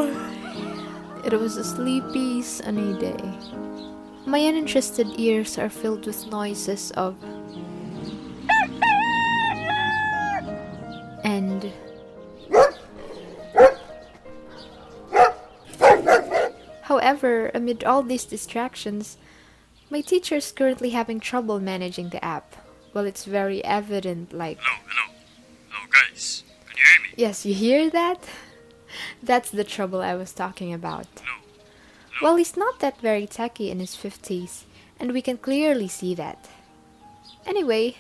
It was a sleepy, sunny day. My uninterested ears are filled with noises of and however, amid all these distractions, my teacher is currently having trouble managing the app. Well, it's very evident, like, Hello, guys. Can you hear me? yes, you hear that? That's the trouble I was talking about. Hello. Well, he's not that very techy in his 50s, and we can clearly see that. Anyway,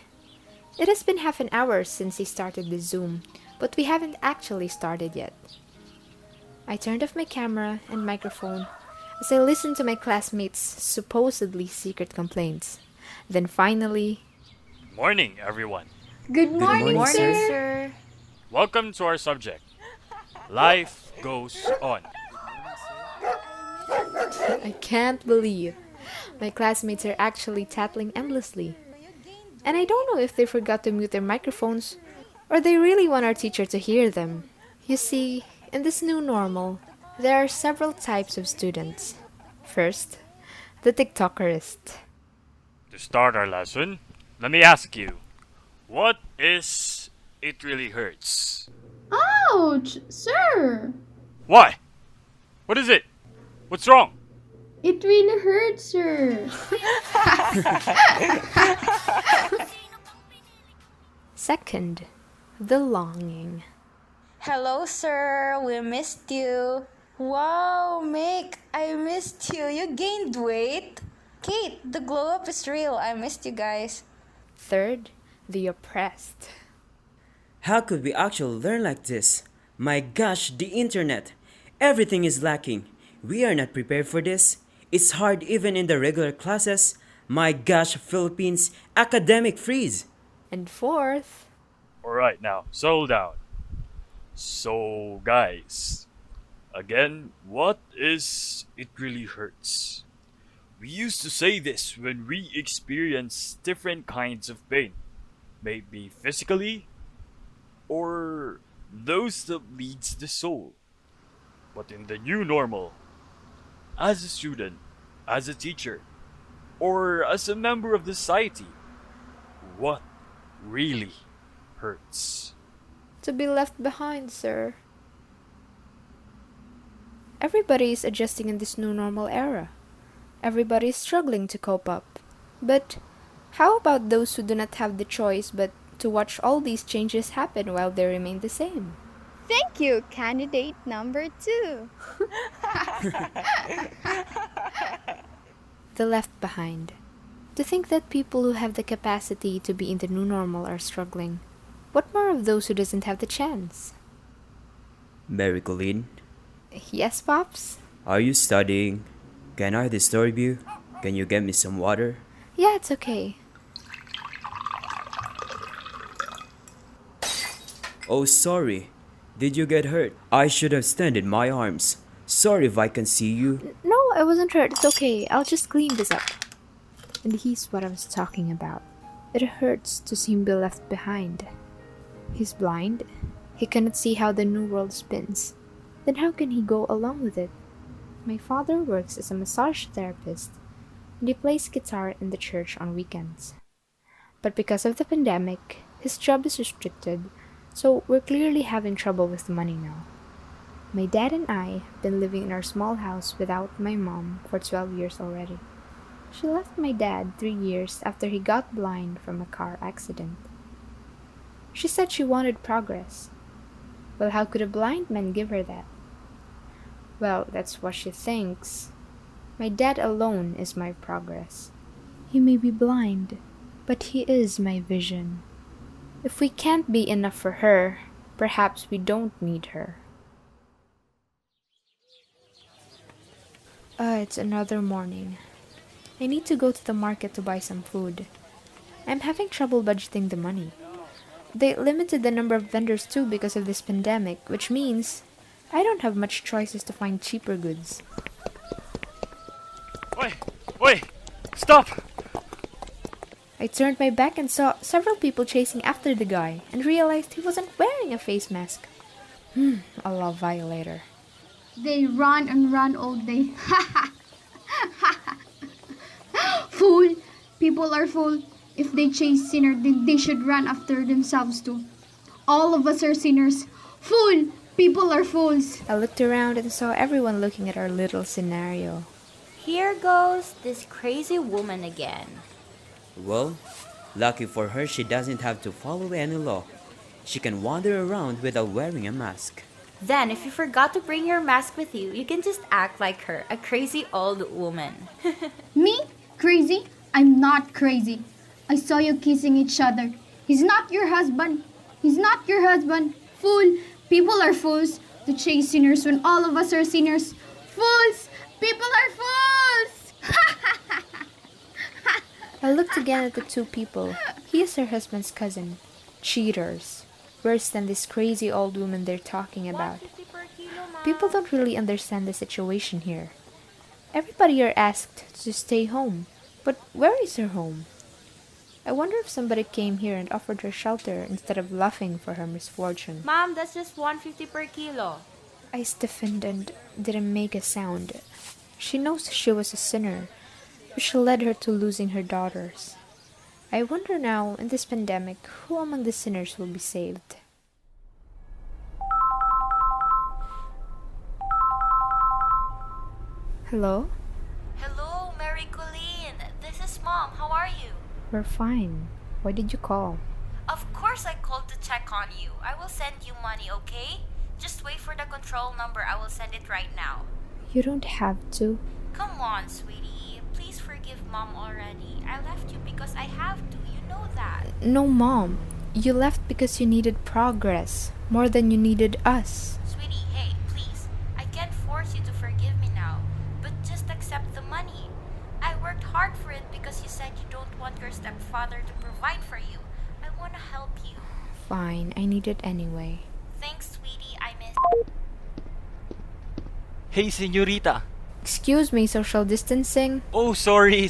it has been half an hour since he started the Zoom, but we haven't actually started yet. I turned off my camera and microphone as I listened to my classmates' supposedly secret complaints. Then finally, Morning, everyone. Good morning, morning, sir. sir. Welcome to our subject. Life goes on. I can't believe my classmates are actually tattling endlessly. And I don't know if they forgot to mute their microphones or they really want our teacher to hear them. You see, in this new normal, there are several types of students. First, the TikTokerist. To start our lesson, let me ask you, what is It Really Hurts? Ouch, sir. Why? What is it? What's wrong? It really hurts, sir. Second, the longing. Hello, sir. We missed you. Wow, Mick, I missed you. You gained weight. Kate, the glow up is real. I missed you guys. Third, the oppressed. How could we actually learn like this? My gosh, the internet! Everything is lacking. We are not prepared for this. It's hard even in the regular classes. My gosh, Philippines, academic freeze! And fourth, Alright, now, settle down. So, guys, again, what is It Really Hurts? We used to say this when we experience different kinds of pain, maybe physically, or those that leads the soul. But in the new normal, as a student, as a teacher, or as a member of the society, what really hurts? to be left behind, sir. Everybody is adjusting in this new normal era. Everybody is struggling to cope up. But how about those who do not have the choice but to watch all these changes happen while they remain the same? Thank you, candidate number 2. The left behind. To think that people who have the capacity to be in the new normal are struggling. What more of those who doesn't have the chance? Mary Colleen, Yes, Pops? are you studying? Can I disturb you? Can you get me some water? Yeah, it's okay. Oh, sorry. Did you get hurt? I should have extended my arms. Sorry if I can see you. No, I wasn't hurt. It's okay. I'll just clean this up. And he's what I was talking about. It hurts to see him be left behind. He's blind. He cannot see how the new world spins. Then how can he go along with it? My father works as a massage therapist, and he plays guitar in the church on weekends. But because of the pandemic, his job is restricted, so we're clearly having trouble with the money now. My dad and I have been living in our small house without my mom for 12 years already. She left my dad 3 years after he got blind from a car accident. She said she wanted progress. Well, how could a blind man give her that? Well, that's what she thinks. My dad alone is my progress. He may be blind, but he is my vision. If we can't be enough for her, perhaps we don't need her. It's another morning. I need to go to the market to buy some food. I'm having trouble budgeting the money. They limited the number of vendors too because of this pandemic, which means I don't have much choices to find cheaper goods. Wait! Stop! I turned my back and saw several people chasing after the guy and realized he wasn't wearing a face mask. A love violator. They run and run all day. Fool! People are fool. If they chase sinner, then they should run after themselves too. All of us are sinners. Fool! People are fools. I looked around and saw everyone looking at our little scenario. Here goes this crazy woman again. Well, lucky for her, she doesn't have to follow any law. She can wander around without wearing a mask. Then, if you forgot to bring your mask with you, you can just act like her, a crazy old woman. Me? Crazy? I'm not crazy. I saw you kissing each other. He's not your husband. He's not your husband. Fool! People are fools to chase sinners when all of us are sinners. Fools! People are fools! I looked again at the two people. He is her husband's cousin. Cheaters. Worse than this crazy old woman they're talking about. People don't really understand the situation here. Everybody are asked to stay home. But where is her home? I wonder if somebody came here and offered her shelter instead of laughing for her misfortune. Mom, that's just 150 per kilo. I stiffened and didn't make a sound. She knows she was a sinner, which led her to losing her daughters. I wonder now, in this pandemic, who among the sinners will be saved? Hello? Hello, Mary Colleen. This is Mom. How are you? We're fine. Why did you call? Of course, I called to check on you. I will send you money, okay? Just wait for the control number. I will send it right now. You don't have to. Come on, sweetie. Please forgive Mom already. I left you because I have to. You know that. No, Mom. You left because you needed progress, more than you needed us. Sweetie, hey, please. I can't force you to forgive me now, but just accept the money. I worked hard for it because you said you don't want your stepfather to provide for you. I want to help you. Fine, I need it anyway. Thanks, sweetie. I miss. Hey, señorita. Excuse me, social distancing? Oh, sorry.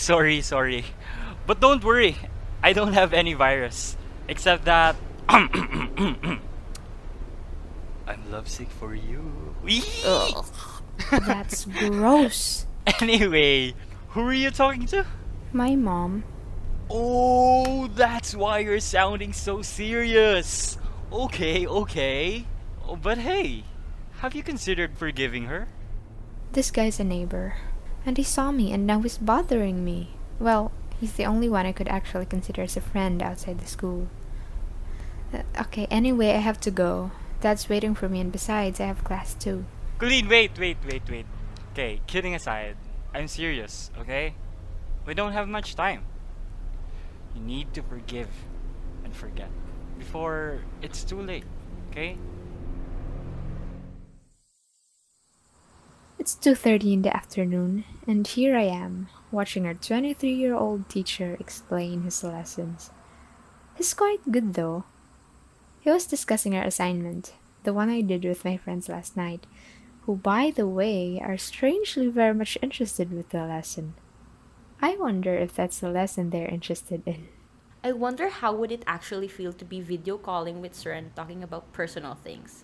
But don't worry, I don't have any virus. Except that I'm lovesick for you. Ugh, that's gross. Anyway, who are you talking to? My mom. Oh, that's why you're sounding so serious. Okay. Oh, but hey, have you considered forgiving her? This guy's a neighbor. And he saw me and now he's bothering me. Well, he's the only one I could actually consider as a friend outside the school. Okay, anyway, I have to go. Dad's waiting for me and besides, I have class too. Colleen, wait. Okay, kidding aside, I'm serious, okay? We don't have much time. You need to forgive and forget before it's too late, okay? It's 2:30 in the afternoon, and here I am, watching our 23-year-old teacher explain his lessons. He's quite good though. He was discussing our assignment, the one I did with my friends last night, who, by the way, are strangely very much interested with the lesson. I wonder if that's the lesson they're interested in. I wonder how would it actually feel to be video calling with Sir and talking about personal things.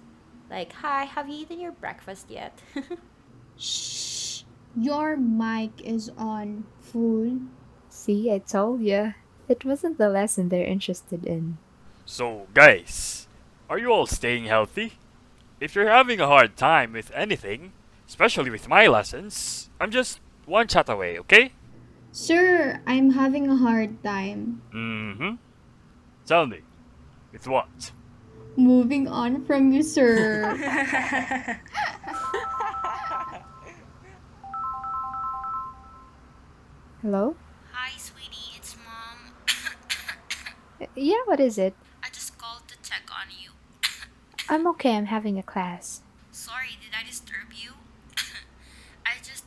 Like, hi, have you eaten your breakfast yet? Shh! Your mic is on, fool. See, I told ya. It wasn't the lesson they're interested in. So, guys, are you all staying healthy? If you're having a hard time with anything, especially with my lessons, I'm just one chat away, okay? Sir, I'm having a hard time. Mm-hmm. Tell me, with what? Moving on from you, sir. Hello? Hi, sweetie. It's Mom. Yeah, what is it? I just called to check on you. I'm okay, I'm having a class. Sorry, did I disturb you? I just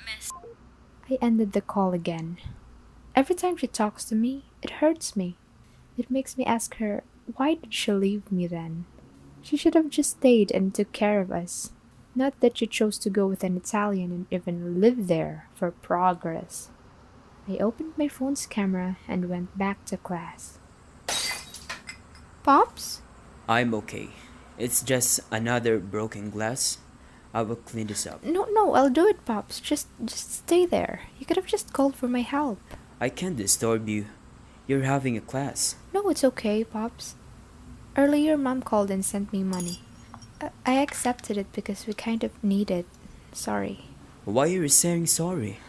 missed. I ended the call again. Every time she talks to me, it hurts me. It makes me ask her, why did she leave me then? She should have just stayed and took care of us. Not that she chose to go with an Italian and even live there for progress. I opened my phone's camera and went back to class. Pops? I'm okay. It's just another broken glass. I will clean this up. No, I'll do it, Pops. Just stay there. You could have just called for my help. I can't disturb you. You're having a class. No, it's okay, Pops. Earlier, Mom called and sent me money. I accepted it because we kind of need it. Sorry. Why are you saying sorry?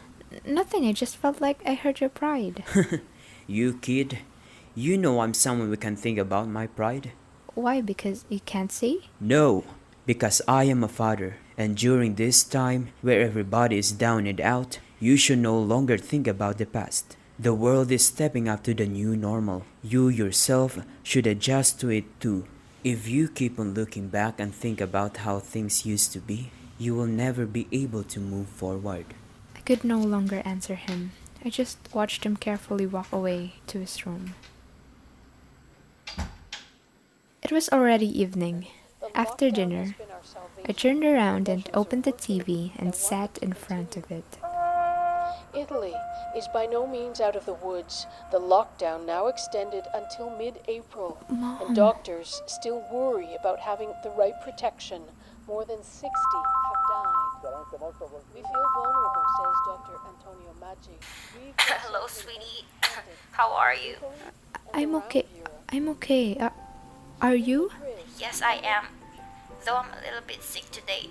Nothing, I just felt like I hurt your pride. You kid. You know I'm someone we can think about my pride. Why? Because you can't see? No, because I am a father. And during this time, where everybody is down and out, you should no longer think about the past. The world is stepping up to the new normal. You yourself should adjust to it too. If you keep on looking back and think about how things used to be, you will never be able to move forward. I could no longer answer him. I just watched him carefully walk away to his room. It was already evening. After dinner, I turned around and opened the TV and sat in front of it. Italy is by no means out of the woods. The lockdown now extended until mid-April, and doctors still worry about having the right protection. More than 60 have died. We feel vulnerable, says Dr. Antonio Maggi. Hello, sweetie. How are you? I'm okay. Are you? Yes, I am. Though I'm a little bit sick today.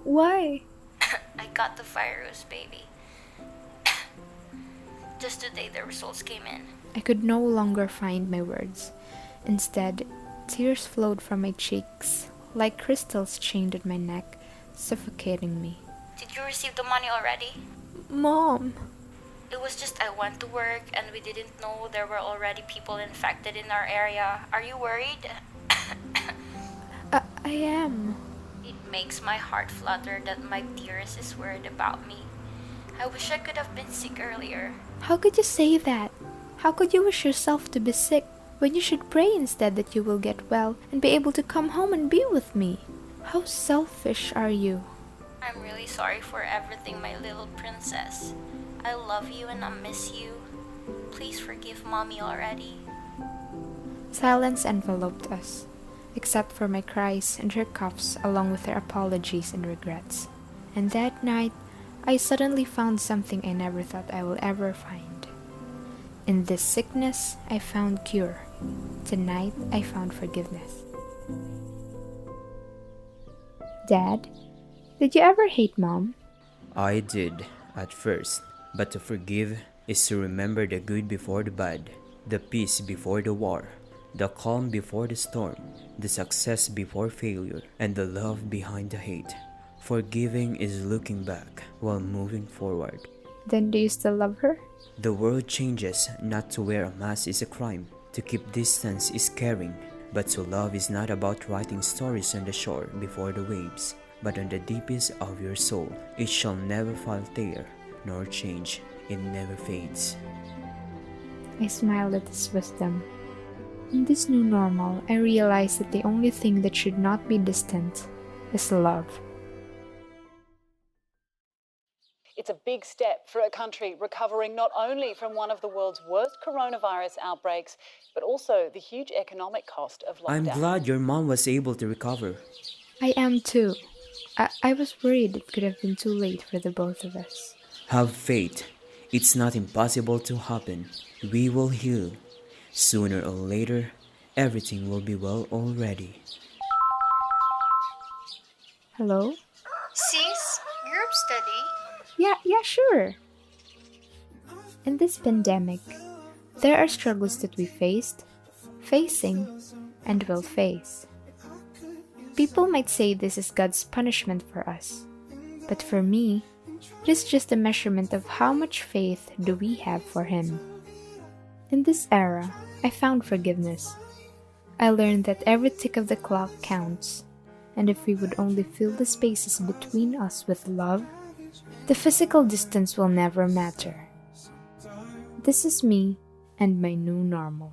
Why? I got the virus, baby. Just today the results came in. I could no longer find my words. Instead, tears flowed from my cheeks, like crystals chained at my neck, suffocating me. Did you receive the money already? Mom! It was just I went to work and we didn't know there were already people infected in our area. Are you worried? I am. It makes my heart flutter that my dearest is worried about me. I wish I could have been sick earlier. How could you say that? How could you wish yourself to be sick when you should pray instead that you will get well and be able to come home and be with me? How selfish are you? I'm really sorry for everything, my little princess. I love you and I miss you. Please forgive mommy already. Silence enveloped us, except for my cries and her coughs along with her apologies and regrets. And that night, I suddenly found something I never thought I will ever find. In this sickness, I found cure. Tonight, I found forgiveness. Dad, did you ever hate Mom? I did, at first. But to forgive is to remember the good before the bad, the peace before the war, the calm before the storm, the success before failure, and the love behind the hate. Forgiving is looking back while moving forward. Then do you still love her? The world changes. Not to wear a mask is a crime. To keep distance is caring. But to love is not about writing stories on the shore before the waves, but on the deepest of your soul. It shall never falter nor change. It never fades. I smiled at his wisdom. In this new normal, I realized that the only thing that should not be distant is love. It's a big step for a country recovering not only from one of the world's worst coronavirus outbreaks, but also the huge economic cost of lockdown. I'm glad your mom was able to recover. I am too. I was worried it could have been too late for the both of us. Have faith. It's not impossible to happen. We will heal. Sooner or later, everything will be well already. Hello? Sis, group study? Yeah, sure. In this pandemic, there are struggles that we faced, facing, and will face. People might say this is God's punishment for us, but for me, it is just a measurement of how much faith do we have for Him. In this era, I found forgiveness. I learned that every tick of the clock counts, and if we would only fill the spaces between us with love, the physical distance will never matter. This is me and my new normal.